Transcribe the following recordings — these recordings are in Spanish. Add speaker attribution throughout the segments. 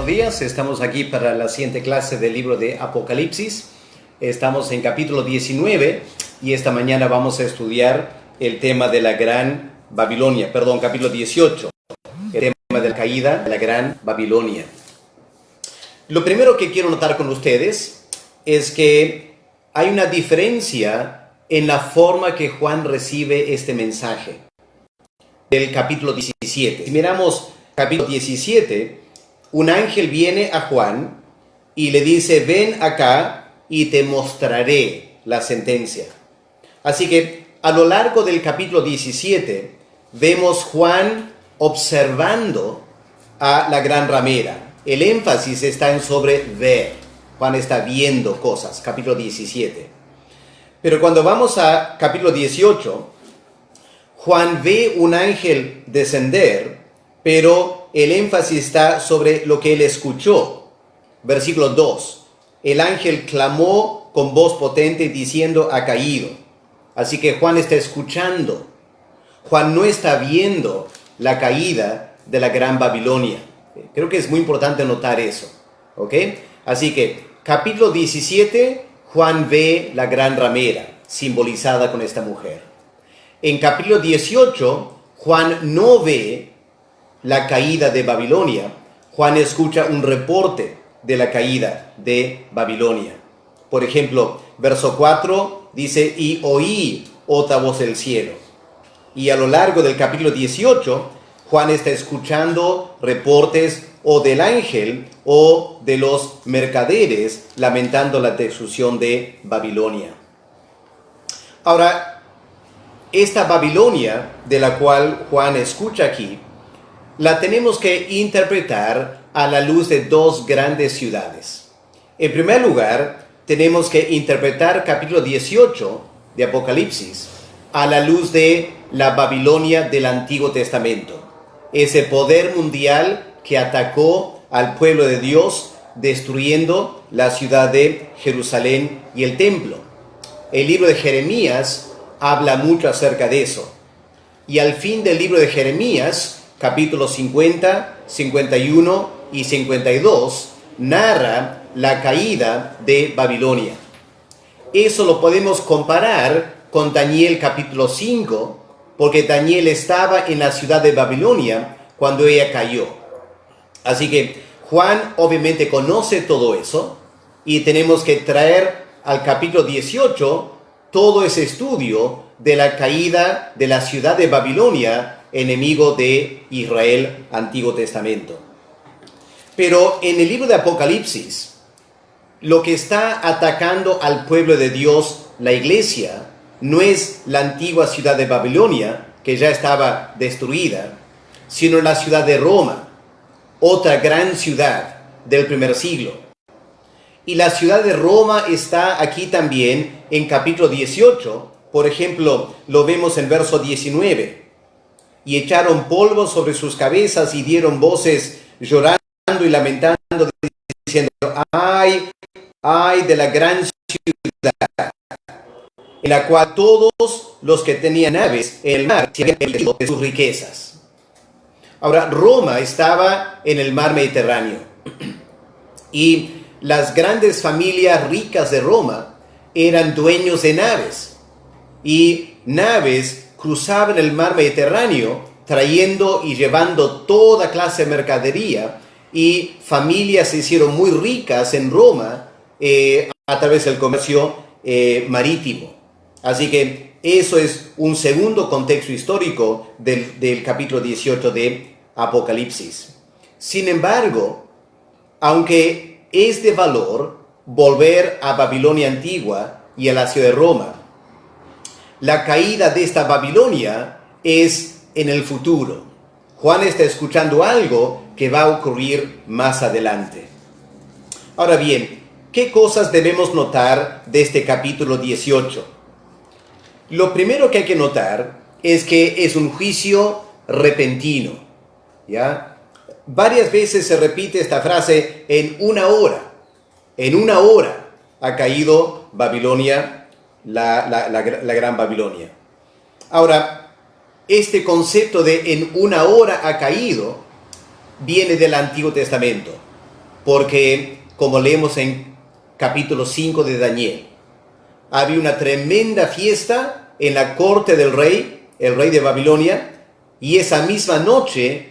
Speaker 1: Buenos días, estamos aquí para la siguiente clase del libro de Apocalipsis. Estamos en capítulo 19 y esta mañana vamos a estudiar el tema de la Gran Babilonia, capítulo 18, el tema de la caída de la Gran Babilonia. Lo primero que quiero notar con ustedes es que hay una diferencia en la forma que Juan recibe este mensaje del capítulo 17. Si miramos capítulo 17, un ángel viene a Juan y le dice: ven acá y te mostraré la sentencia. Así que a lo largo del capítulo 17 vemos Juan observando a la gran ramera. El énfasis está en sobre ver. Juan está viendo cosas, capítulo 17. Pero cuando vamos a capítulo 18, Juan ve un ángel descender, pero el énfasis está sobre lo que él escuchó. Versículo 2. El ángel clamó con voz potente diciendo: ha caído. Así que Juan está escuchando. Juan no está viendo la caída de la Gran Babilonia. Creo que es muy importante notar eso. ¿Ok? Así que capítulo 17, Juan ve la gran ramera, simbolizada con esta mujer. En capítulo 18, Juan no ve la caída de Babilonia. Juan escucha un reporte de la caída de Babilonia. Por ejemplo, verso 4 dice: y oí otra voz del cielo. Y a lo largo del capítulo 18, Juan está escuchando reportes o del ángel o de los mercaderes lamentando la destrucción de Babilonia. Ahora, esta Babilonia de la cual Juan escucha aquí, la tenemos que interpretar a la luz de dos grandes ciudades. En primer lugar, tenemos que interpretar capítulo 18 de Apocalipsis a la luz de la Babilonia del Antiguo Testamento. Ese poder mundial que atacó al pueblo de Dios, destruyendo la ciudad de Jerusalén y el templo. El libro de Jeremías habla mucho acerca de eso. Y al fin del libro de Jeremías, capítulos 50, 51 y 52, narra la caída de Babilonia. Eso lo podemos comparar con Daniel capítulo 5, porque Daniel estaba en la ciudad de Babilonia cuando ella cayó. Así que Juan obviamente conoce todo eso y tenemos que traer al capítulo 18 todo ese estudio de la caída de la ciudad de Babilonia, enemigo de Israel, Antiguo Testamento. Pero en el libro de Apocalipsis, lo que está atacando al pueblo de Dios, la iglesia, no es la antigua ciudad de Babilonia, que ya estaba destruida, sino la ciudad de Roma, otra gran ciudad del primer siglo. Y la ciudad de Roma está aquí también en capítulo 18. Por ejemplo, lo vemos en verso 19. Y echaron polvo sobre sus cabezas y dieron voces llorando y lamentando, diciendo: ¡ay, ay de la gran ciudad, en la cual todos los que tenían naves en el mar se habían perdido de sus riquezas! Ahora, Roma estaba en el mar Mediterráneo. Y las grandes familias ricas de Roma eran dueños de naves. Y naves cruzaban el mar Mediterráneo trayendo y llevando toda clase de mercadería. Y familias se hicieron muy ricas en Roma a través del comercio marítimo. Así que eso es un segundo contexto histórico del capítulo 18 de Apocalipsis. Sin embargo, aunque es de valor volver a Babilonia antigua y a la ciudad de Roma, la caída de esta Babilonia es en el futuro. Juan está escuchando algo que va a ocurrir más adelante. Ahora bien, ¿qué cosas debemos notar de este capítulo 18? Lo primero que hay que notar es que es un juicio repentino, ¿ya? Varias veces se repite esta frase: en una hora. En una hora ha caído Babilonia, la gran Babilonia. Ahora, este concepto de en una hora ha caído viene del Antiguo Testamento. porque, como leemos en capítulo 5 de Daniel, había una tremenda fiesta en la corte del rey, el rey de Babilonia, y esa misma noche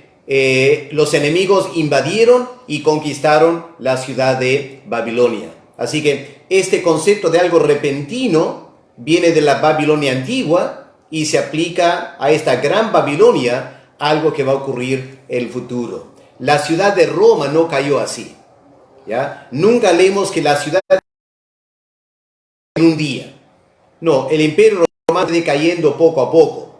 Speaker 1: los enemigos invadieron y conquistaron la ciudad de Babilonia. Así que este concepto de algo repentino viene de la Babilonia antigua y se aplica a esta gran Babilonia, algo que va a ocurrir en el futuro. La ciudad de Roma no cayó así, ¿ya? Nunca leemos que la ciudad en un día. No, el imperio romano va decayendo poco a poco.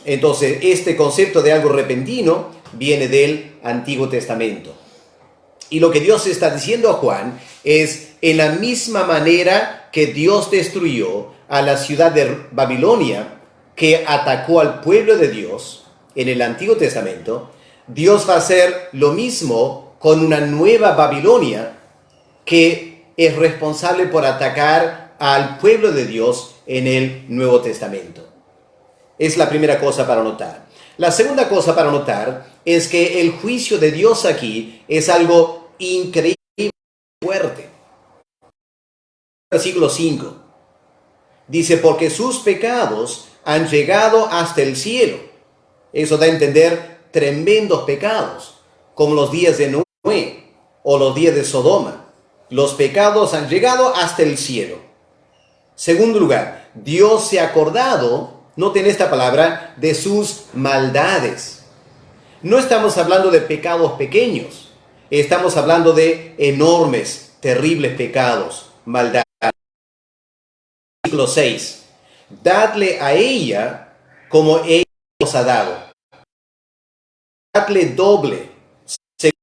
Speaker 1: Entonces, este concepto de algo repentino viene del Antiguo Testamento. Y lo que Dios está diciendo a Juan es, en la misma manera que Dios destruyó a la ciudad de Babilonia, que atacó al pueblo de Dios en el Antiguo Testamento, Dios va a hacer lo mismo con una nueva Babilonia que es responsable por atacar al pueblo de Dios en el Nuevo Testamento. Es la primera cosa para notar. La segunda cosa para notar es que el juicio de Dios aquí es algo increíble y fuerte. Versículo 5. Dice, porque sus pecados han llegado hasta el cielo. Eso da a entender tremendos pecados, como los días de Noé o los días de Sodoma. Los pecados han llegado hasta el cielo. Segundo lugar, Dios se ha acordado, noten esta palabra, de sus maldades. No estamos hablando de pecados pequeños, estamos hablando de enormes, terribles pecados, maldades. Versículo 6. Dadle a ella como ella os ha dado. Dadle doble según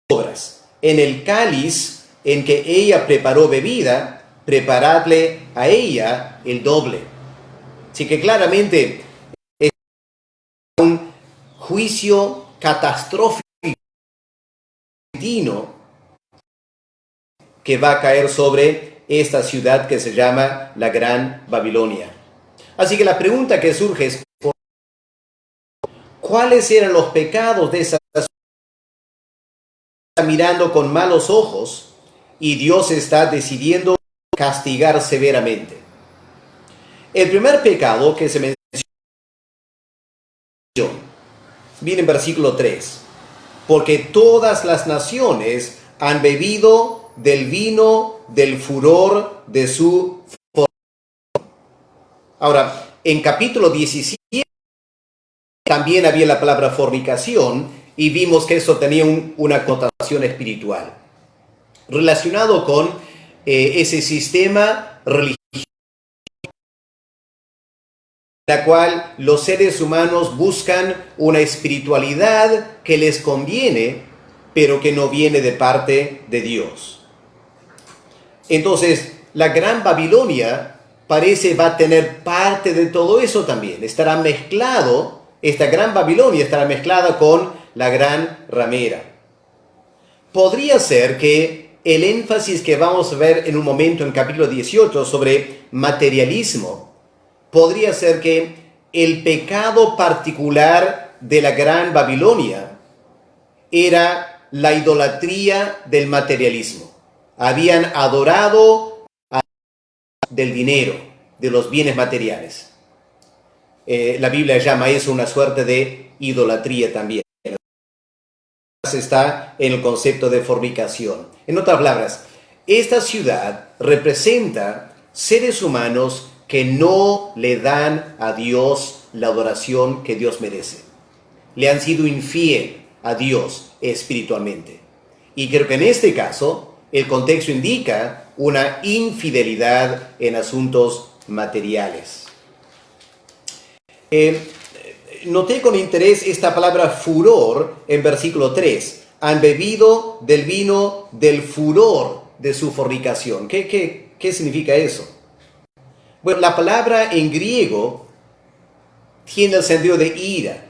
Speaker 1: obras. En el cáliz en que ella preparó bebida, preparadle a ella el doble. Así que claramente es un juicio catastrófico que va a caer sobre esta ciudad que se llama la Gran Babilonia. Así que la pregunta que surge es, ¿cuáles eran los pecados de esa ciudad? Está mirando con malos ojos y Dios está decidiendo castigar severamente. El primer pecado que se menciona viene en versículo 3. Porque todas las naciones han bebido del vino del furor de su fornicación. Ahora, en capítulo 17 también había la palabra fornicación y vimos que eso tenía una connotación espiritual relacionado con ese sistema religioso en la cual los seres humanos buscan una espiritualidad que les conviene, pero que no viene de parte de Dios. Entonces, la Gran Babilonia parece va a tener parte de todo eso también. Estará mezclado, esta Gran Babilonia estará mezclada con la Gran Ramera. Podría ser que el énfasis que vamos a ver en un momento en capítulo 18 sobre materialismo, podría ser que el pecado particular de la Gran Babilonia era la idolatría del materialismo. Habían adorado del dinero, de los bienes materiales. La Biblia llama eso una suerte de idolatría también. Está en el concepto de fornicación. En otras palabras, esta ciudad representa seres humanos que no le dan a Dios la adoración que Dios merece. Le han sido infiel a Dios espiritualmente. Y creo que en este caso, el contexto indica una infidelidad en asuntos materiales. Noté con interés esta palabra furor en versículo 3. Han bebido del vino del furor de su fornicación. ¿Qué significa eso? Bueno, la palabra en griego tiene el sentido de ira.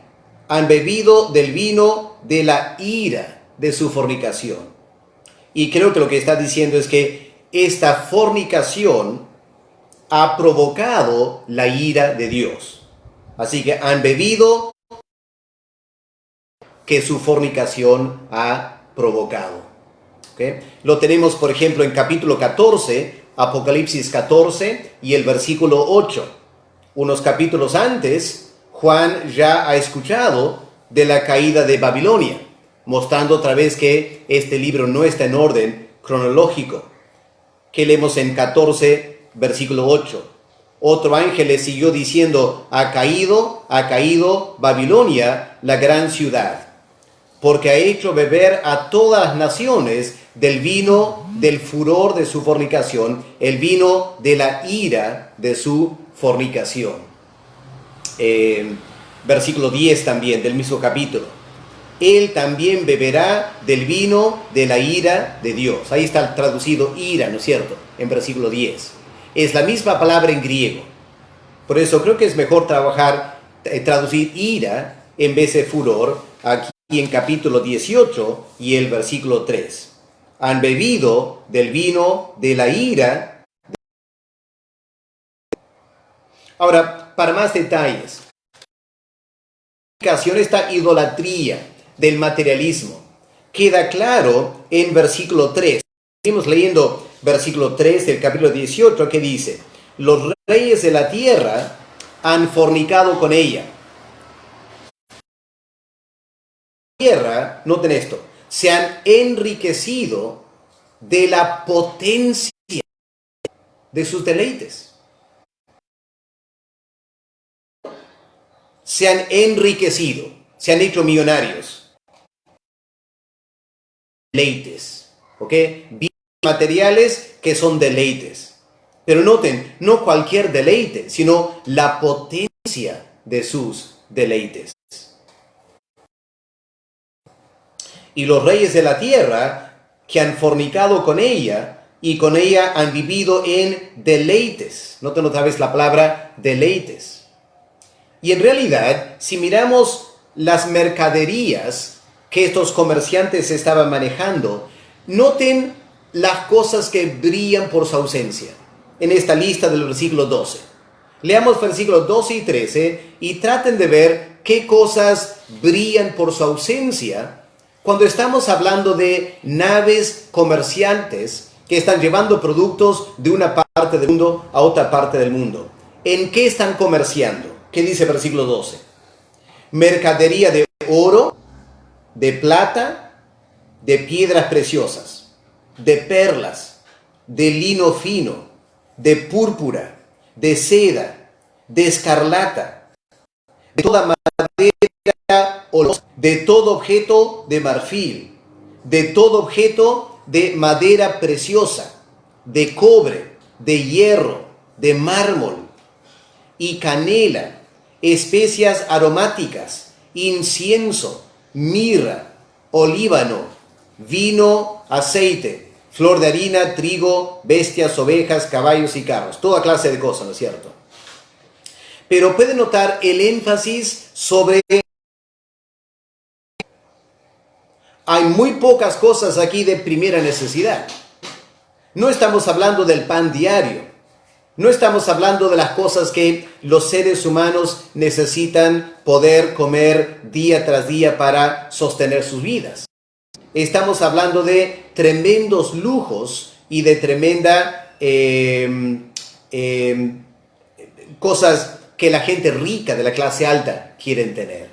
Speaker 1: Han bebido del vino de la ira de su fornicación. Y creo que lo que está diciendo es que esta fornicación ha provocado la ira de Dios. Así que han bebido que su fornicación ha provocado. ¿Okay? Lo tenemos, por ejemplo, en capítulo 14, Apocalipsis 14 y el versículo 8. Unos capítulos antes, Juan ya ha escuchado de la caída de Babilonia, mostrando otra vez que este libro no está en orden cronológico. Que leemos en 14, versículo 8. Otro ángel le siguió diciendo, ha caído Babilonia, la gran ciudad, porque ha hecho beber a todas las naciones del vino del furor de su fornicación, el vino de la ira de su fornicación. Versículo 10 también del mismo capítulo. Él también beberá del vino de la ira de Dios. Ahí está traducido ira, ¿no es cierto? En versículo 10. Es la misma palabra en griego. Por eso creo que es mejor traducir ira en vez de furor aquí en capítulo 18 y el versículo 3. Han bebido del vino de la ira. Ahora, para más detalles, esta idolatría del materialismo queda claro en versículo 3. Seguimos leyendo versículo 3 del capítulo 18 que dice, los reyes de la tierra han fornicado con ella. Tierra, noten esto, se han enriquecido de la potencia de sus deleites. Se han enriquecido, se han hecho millonarios. Deleites, ¿ok? Bienes materiales que son deleites. Pero noten, no cualquier deleite, sino la potencia de sus deleites. Y los reyes de la tierra que han fornicado con ella y con ella han vivido en deleites. Noten otra vez la palabra deleites. Y en realidad, si miramos las mercaderías que estos comerciantes estaban manejando, noten las cosas que brillan por su ausencia en esta lista del versículo 12. Leamos versículos 12 y 13 y traten de ver qué cosas brillan por su ausencia cuando estamos hablando de naves comerciantes que están llevando productos de una parte del mundo a otra parte del mundo. ¿En qué están comerciando? ¿Qué dice versículo 12? Mercadería de oro, de plata, de piedras preciosas, de perlas, de lino fino, de púrpura, de seda, de escarlata, de toda madera olorosa, de todo objeto de marfil, de todo objeto de madera preciosa, de cobre, de hierro, de mármol y canela, especias aromáticas, incienso, mirra, olíbano, vino, aceite, flor de harina, trigo, bestias, ovejas, caballos y carros. Toda clase de cosas, ¿no es cierto? Pero puede notar el énfasis sobre... Hay muy pocas cosas aquí de primera necesidad. No estamos hablando del pan diario. No estamos hablando de las cosas que los seres humanos necesitan poder comer día tras día para sostener sus vidas. Estamos hablando de tremendos lujos y de tremenda cosas que la gente rica de la clase alta quieren tener.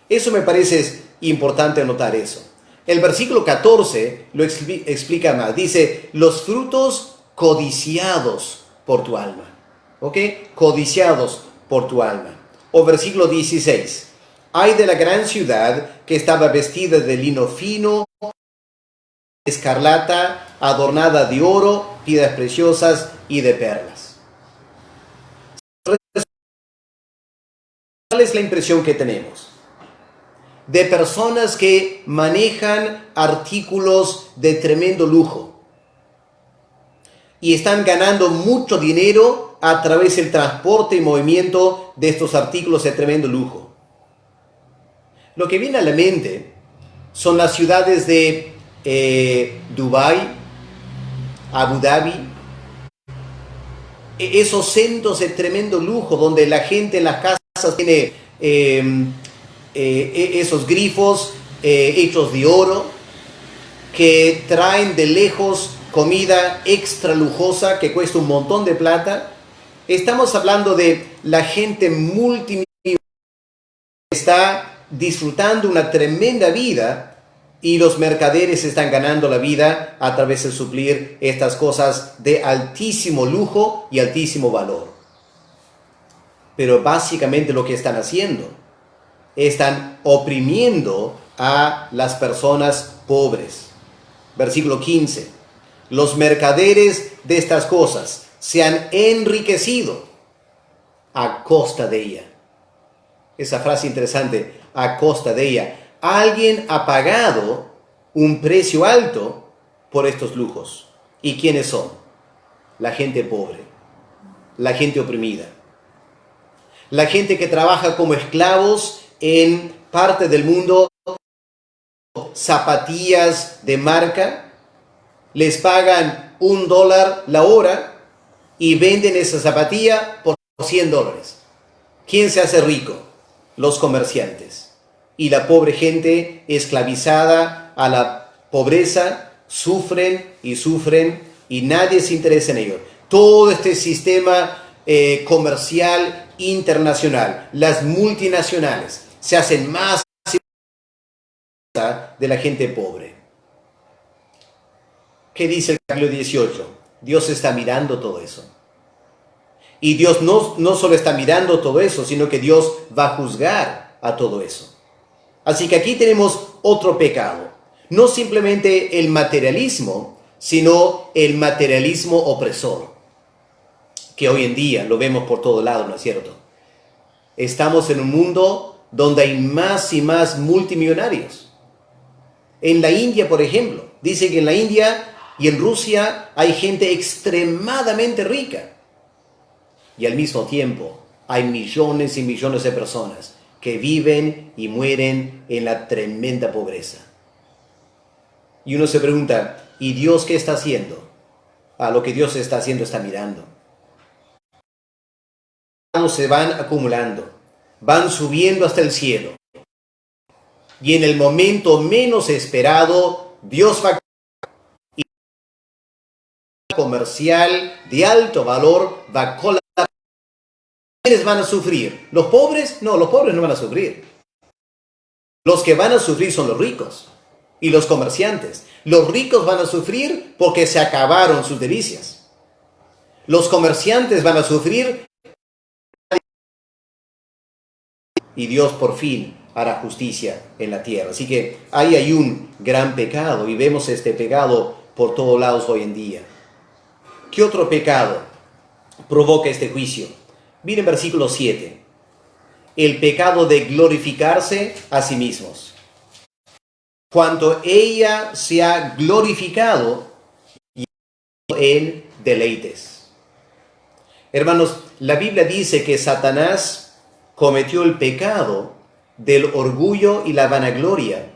Speaker 1: Eso me parece importante anotar eso. El versículo 14 lo explica más. Dice, los frutos codiciados por tu alma. ¿Ok? Codiciados por tu alma. O versículo 16. Ay de la gran ciudad que estaba vestida de lino fino, escarlata, adornada de oro, piedras preciosas y de perlas. ¿Cuál es la impresión que tenemos? De personas que manejan artículos de tremendo lujo y están ganando mucho dinero a través del transporte y movimiento de estos artículos de tremendo lujo. Lo que viene a la mente son las ciudades de Dubái, Abu Dhabi, esos centros de tremendo lujo donde la gente en las casas tiene esos grifos hechos de oro, que traen de lejos comida extra lujosa que cuesta un montón de plata. Estamos hablando de la gente multimillonaria que está disfrutando una tremenda vida y los mercaderes están ganando la vida a través de suplir estas cosas de altísimo lujo y altísimo valor. Pero básicamente lo que están haciendo, están oprimiendo a las personas pobres. Versículo 15. Los mercaderes de estas cosas se han enriquecido a costa de ella. Esa frase interesante, a costa de ella. Alguien ha pagado un precio alto por estos lujos. ¿Y quiénes son? La gente pobre, la gente oprimida, la gente que trabaja como esclavos en parte del mundo, zapatillas de marca, les pagan $1 la hora y venden esa zapatilla por $100. ¿Quién se hace rico? Los comerciantes. Y la pobre gente esclavizada a la pobreza, sufren y nadie se interesa en ello. Todo este sistema comercial internacional, las multinacionales, se hacen más de la gente pobre. ¿Qué dice el capítulo 18? Dios está mirando todo eso. Y Dios no solo está mirando todo eso, sino que Dios va a juzgar a todo eso. Así que aquí tenemos otro pecado. No simplemente el materialismo, sino el materialismo opresor, que hoy en día lo vemos por todo lado, ¿no es cierto? Estamos en un mundo donde hay más y más multimillonarios. En la India, por ejemplo, dice que en la India y en Rusia hay gente extremadamente rica. Y al mismo tiempo hay millones y millones de personas que viven y mueren en la tremenda pobreza. Y uno se pregunta, ¿y Dios qué está haciendo? Lo que Dios está haciendo está mirando. Se van acumulando, van subiendo hasta el cielo. Y en el momento menos esperado, Dios va a comercial de alto valor va a colapsar. ¿Quiénes van a sufrir? ¿Los pobres? No, los pobres no van a sufrir. Los que van a sufrir son los ricos y los comerciantes. Los ricos van a sufrir porque se acabaron sus delicias. Los comerciantes van a sufrir y Dios por fin hará justicia en la tierra. Así que ahí hay un gran pecado y vemos este pecado por todos lados hoy en día. ¿Qué otro pecado provoca este juicio? Miren versículo 7. El pecado de glorificarse a sí mismos. Cuanto ella se ha glorificado en deleites. Hermanos, la Biblia dice que Satanás cometió el pecado del orgullo y la vanagloria.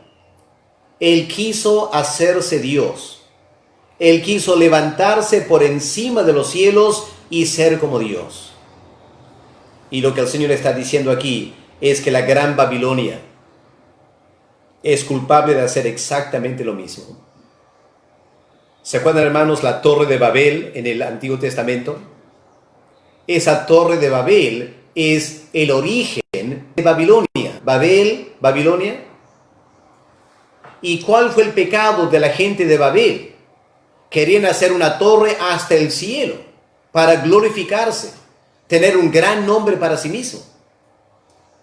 Speaker 1: Él quiso hacerse Dios. Él quiso levantarse por encima de los cielos y ser como Dios. Y lo que el Señor está diciendo aquí es que la gran Babilonia es culpable de hacer exactamente lo mismo. ¿Se acuerdan, hermanos, la Torre de Babel en el Antiguo Testamento? Esa Torre de Babel es el origen de Babilonia. Babel, Babilonia. ¿Y cuál fue el pecado de la gente de Babel? Querían hacer una torre hasta el cielo para glorificarse, tener un gran nombre para sí mismo.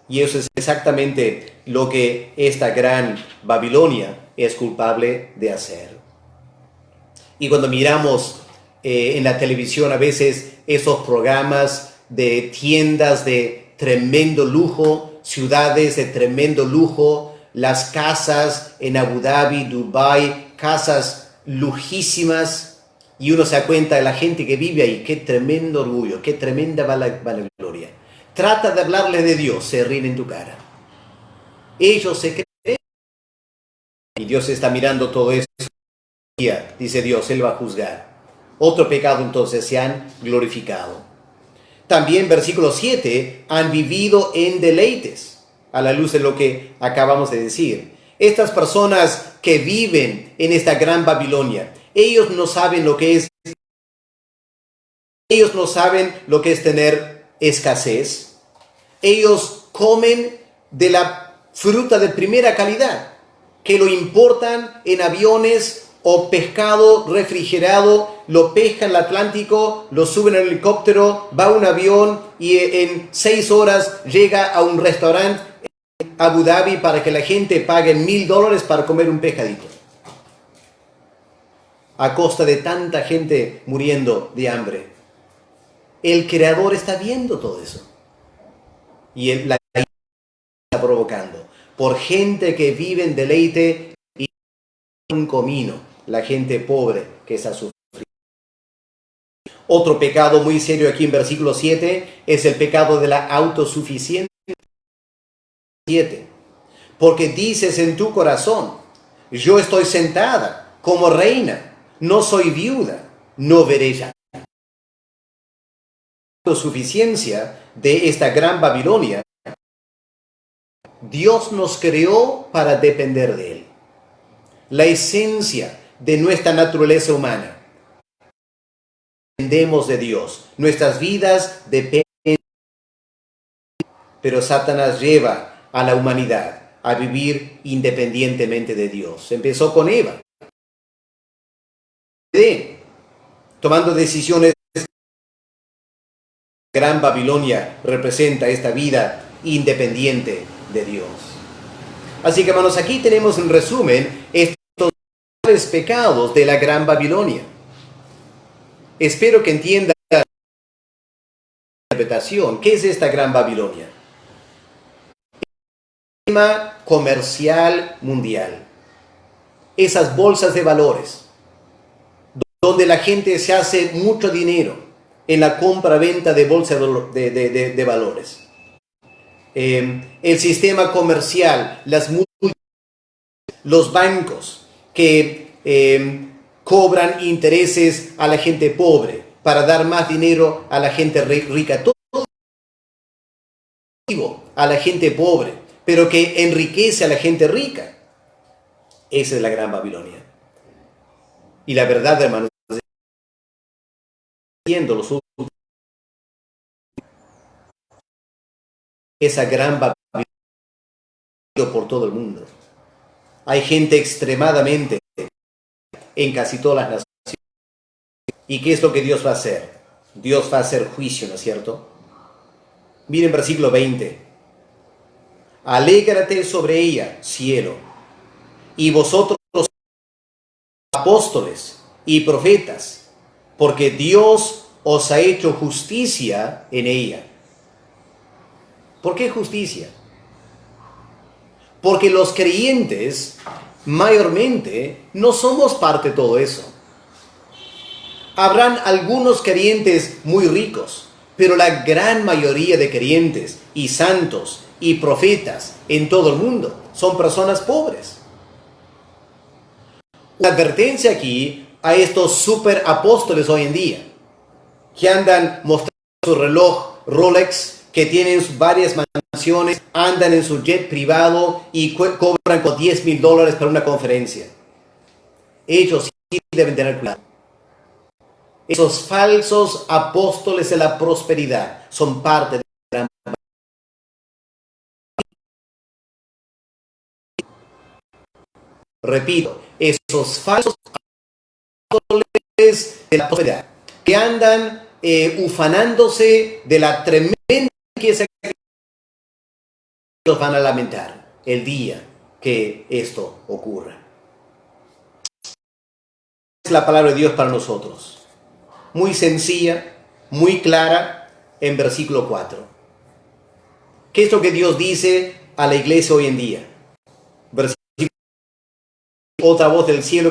Speaker 1: Y eso es exactamente lo que esta gran Babilonia es culpable de hacer. Y cuando miramos en la televisión a veces esos programas de tiendas de tremendo lujo, ciudades de tremendo lujo, las casas en Abu Dhabi, Dubái, casas lujísimas, y uno se da cuenta de la gente que vive ahí, qué tremendo orgullo, qué tremenda vanagloria. Trata de hablarle de Dios, se ríen en tu cara. Ellos se creen y Dios está mirando todo eso. Dice Dios, Él va a juzgar. Otro pecado entonces, se han glorificado. También versículo 7, han vivido en deleites, a la luz de lo que acabamos de decir. Estas personas que viven en esta gran Babilonia. Ellos no saben lo que es. Ellos no saben lo que es tener escasez. Ellos comen de la fruta de primera calidad, que lo importan en aviones o pescado refrigerado, lo pescan en el Atlántico, lo suben en el helicóptero, va a un avión y en 6 horas llega a un restaurante en Abu Dhabi para que la gente pague $1,000 para comer un pescadito. A costa de tanta gente muriendo de hambre. El Creador está viendo todo eso. Y la está provocando. Por gente que vive en deleite y un comino. La gente pobre que está sufriendo. Otro pecado muy serio aquí en versículo 7 es el pecado de la autosuficiencia. Porque dices en tu corazón, yo estoy sentada como reina, no soy viuda, no veré ya. La autosuficiencia de esta gran Babilonia, Dios nos creó para depender de Él. La esencia de nuestra naturaleza humana. Dependemos de Dios. Nuestras vidas dependen. Pero Satanás lleva a la humanidad a vivir independientemente de Dios. Empezó con Eva. Tomando decisiones. Gran Babilonia representa esta vida independiente de Dios. Así que, hermanos, aquí tenemos en resumen estos graves pecados de la Gran Babilonia. Espero que entiendan la interpretación. ¿Qué es esta Gran Babilonia? El sistema comercial mundial. Esas bolsas de valores, donde la gente se hace mucho dinero en la compra-venta de bolsas de valores. El sistema comercial, los bancos que cobran intereses a la gente pobre para dar más dinero a la gente rica. Todo a la gente pobre, pero que enriquece a la gente rica. Esa es la Gran Babilonia. Y la verdad, hermanos, esa Gran Babilonia por todo el mundo. Hay gente extremadamente en casi todas las naciones. ¿Y qué es lo que Dios va a hacer? Dios va a hacer juicio, ¿no es cierto? Miren versículo 20. Alégrate sobre ella, cielo, y vosotros apóstoles y profetas, porque Dios os ha hecho justicia en ella. ¿Por qué justicia? Porque los creyentes, mayormente, no somos parte de todo eso. Habrán algunos creyentes muy ricos, pero la gran mayoría de creyentes y santos y profetas en todo el mundo son personas pobres. Una advertencia aquí a estos super apóstoles hoy en día, que andan mostrando su reloj Rolex, que tienen varias mansiones, andan en su jet privado y cobran con $10,000 para una conferencia. Ellos sí deben tener cuidado. Esos falsos apóstoles de la prosperidad son parte de la gran. Repito, esos falsos apóstoles de la prosperidad que andan ufanándose de la tremenda riqueza que ellos van a lamentar el día que esto ocurra. Es la palabra de Dios para nosotros. Muy sencilla, muy clara en versículo 4. ¿Qué es lo que Dios dice a la iglesia hoy en día? Versículo, otra voz del cielo,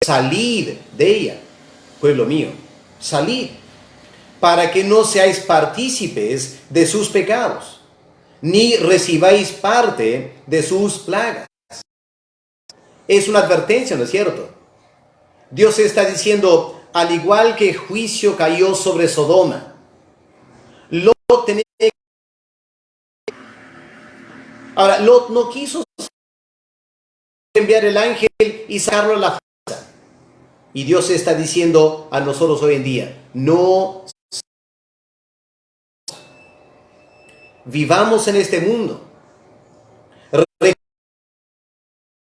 Speaker 1: salid de ella, pueblo mío, salid, para que no seáis partícipes de sus pecados, ni recibáis parte de sus plagas. Es una advertencia, ¿no es cierto? Dios está diciendo, al igual que juicio cayó sobre Sodoma, Lot tenía. Ahora, Lot no quiso enviar el ángel y sacarlo a la fuerza. Y Dios está diciendo a nosotros hoy en día, no vivamos en este mundo.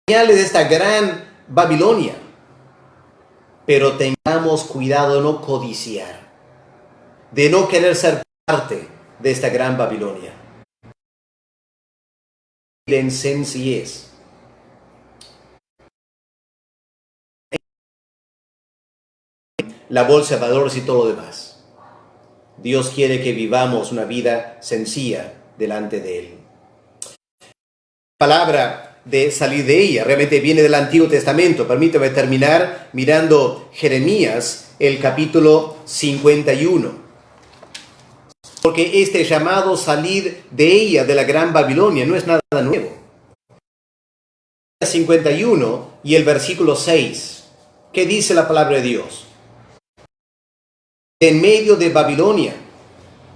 Speaker 1: Señales de esta gran Babilonia. Pero tengamos cuidado de no codiciar, de no querer ser parte de esta gran Babilonia. En sencillez. La bolsa de valores y todo lo demás. Dios quiere que vivamos una vida sencilla delante de Él. La palabra de salir de ella realmente viene del Antiguo Testamento. Permítame terminar mirando Jeremías, el capítulo 51. Porque este llamado salir de ella, de la gran Babilonia, no es nada nuevo. 51 y el versículo 6. ¿Qué dice la palabra de Dios? En medio de Babilonia,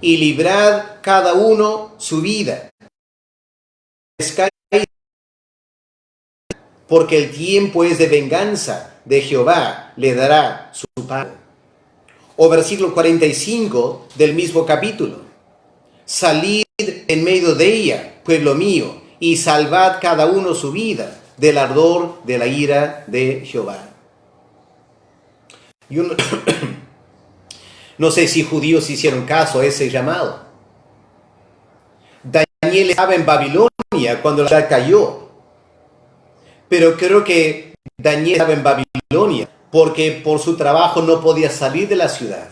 Speaker 1: y librad cada uno su vida. Porque el tiempo es de venganza de Jehová, le dará su pago. O versículo 45 del mismo capítulo. Salid en medio de ella, pueblo mío, y salvad cada uno su vida del ardor de la ira de Jehová. Yo no sé si judíos hicieron caso a ese llamado. Daniel estaba en Babilonia cuando la ciudad cayó. Pero creo que Daniel estaba en Babilonia porque por su trabajo no podía salir de la ciudad.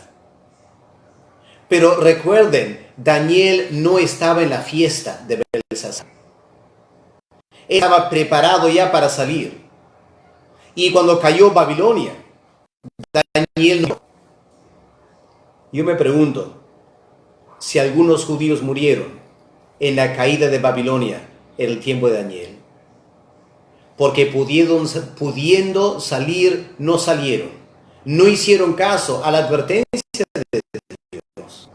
Speaker 1: Pero recuerden, Daniel no estaba en la fiesta de Belsasar. Estaba preparado ya para salir. Y cuando cayó Babilonia, Daniel no. Yo me pregunto si algunos judíos murieron en la caída de Babilonia en el tiempo de Daniel. Porque pudiendo salir, no salieron. No hicieron caso a la advertencia de Dios.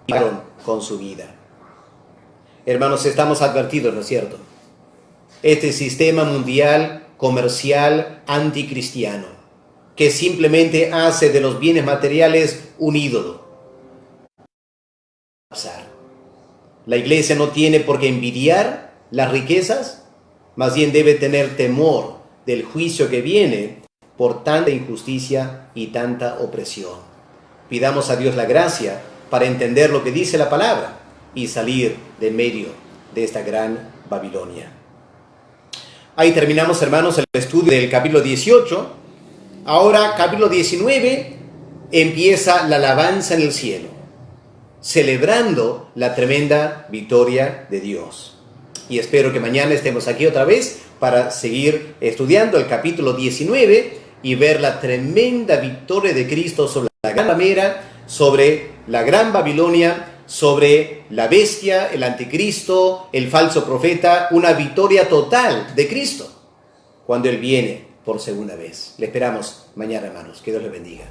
Speaker 1: Con su vida. Hermanos, estamos advertidos, ¿no es cierto? Este sistema mundial, comercial, anticristiano, que simplemente hace de los bienes materiales un ídolo. La iglesia no tiene por qué envidiar las riquezas, más bien debe tener temor del juicio que viene por tanta injusticia y tanta opresión. Pidamos a Dios la gracia para entender lo que dice la palabra y salir de medio de esta gran Babilonia. Ahí terminamos, hermanos, el estudio del capítulo 18. Ahora, capítulo 19, empieza la alabanza en el cielo, celebrando la tremenda victoria de Dios. Y espero que mañana estemos aquí otra vez para seguir estudiando el capítulo 19 y ver la tremenda victoria de Cristo sobre la gran ramera, sobre la gran Babilonia, sobre la bestia, el anticristo, el falso profeta, una victoria total de Cristo cuando Él viene por segunda vez. Le esperamos mañana, hermanos. Que Dios les bendiga.